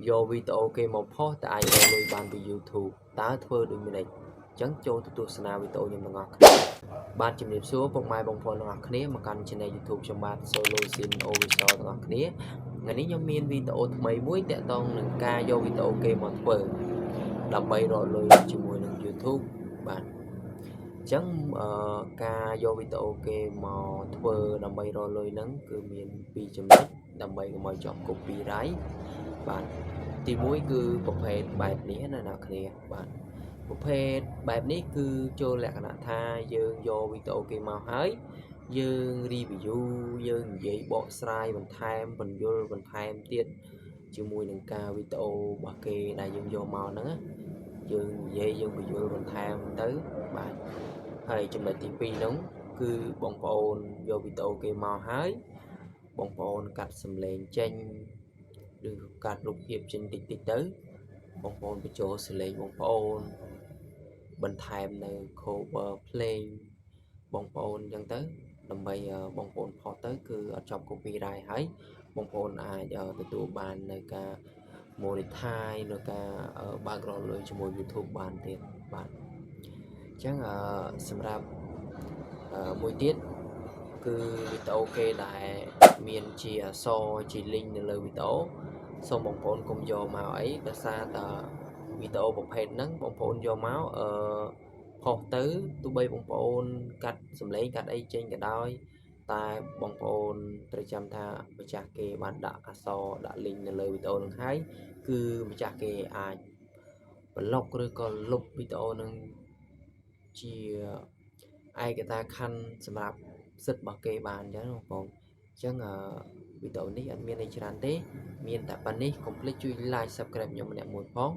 vô video game một post tại ai lôi ban từ YouTube tá thưa được mình chẳng cho tụi sana video nhưng mà ngọt ban chìm niệm số bông mai bông phun ngọt khné mà căn trên này YouTube trong ban solution oversaw ngọt khné ngàyนี้ខ្ញុំមានវីដេអូថ្មីមួយតាក់ទងនឹងការយកវីដេអូគេមកធ្វើដើម្បីរកលុយជាមួយនឹង YouTube បាទអញ្ចឹងការយកវីដេអូគេមកធ្វើដើម្បីរកលុយហ្នឹងគឺមានពីរចំណុចដើម្បីកុំឲ្យជាប់ copyright បាទទី1គឺប្រភេទបែបនេះណាអ្នកគ្នាបាទប្រភេទបែបនេះគឺចូលលក្ខណៈថាយើងយកវីដេអូគេមកហើយយើង review យើងនិយាយបកស្រាយបន្ថែមបញ្យលបន្ថែមទៀតជាមួយនឹងការវីដេអូរបស់គេដែលយើងយកមកហ្នឹងយើងនិយាយយើងបញ្យលបន្ថែមទៅបាទហើយចំណុចទី2ហ្នឹងគឺបងប្អូនយកវីដេអូគេមកហើយបងប្អូនកាត់សំឡេងចេញឬកាត់រូបភាពចេញតិចតិចទៅបងប្អូនបញ្ចូលសំឡេងបងប្អូនបន្ថែមនៅ cover ភ្លេងបងប្អូនអញ្ចឹងទៅដើម្បីបងប្អូនផុសទៅគឺអត់ជាប់ copyright ហើយបងប្អូនអាចទទួលបាននៅការ monetize នៅការបើករកលុយជាមួយ YouTube បានទៀតបាទអញ្ចឹងសម្រាប់មួយទៀតគឺវីដេអូគេដែលមានជាអក្សរជា link នៅលើវីដេអូសូមបងប្អូនកុំយកមកអីដោយសារតែវីដេអូប្រភេទហ្នឹងបងប្អូនយកមកផុសទៅទោះបីបងប្អូនកាត់សំឡេងកាត់អីចេញក៏ដោយតែបងប្អូនត្រូវចាំថាម្ចាស់គេបានដាក់អក្សរដាក់ link នៅលើវីដេអូហ្នឹងហើយគឺម្ចាស់គេអាចប្លុកឬក៏លុបវីដេអូហ្នឹងជាឯកតាខណ្ឌសម្រាប់សិទ្ធិរបស់គេបានអញ្ចឹងបងប្អូនអញ្ចឹងវីដេអូនេះអត់មានអីច្រើនទេមានតែប៉ុណ្នេះកុំភ្លេចជួយ like subscribe ខ្ញុំម្នាក់មួយផង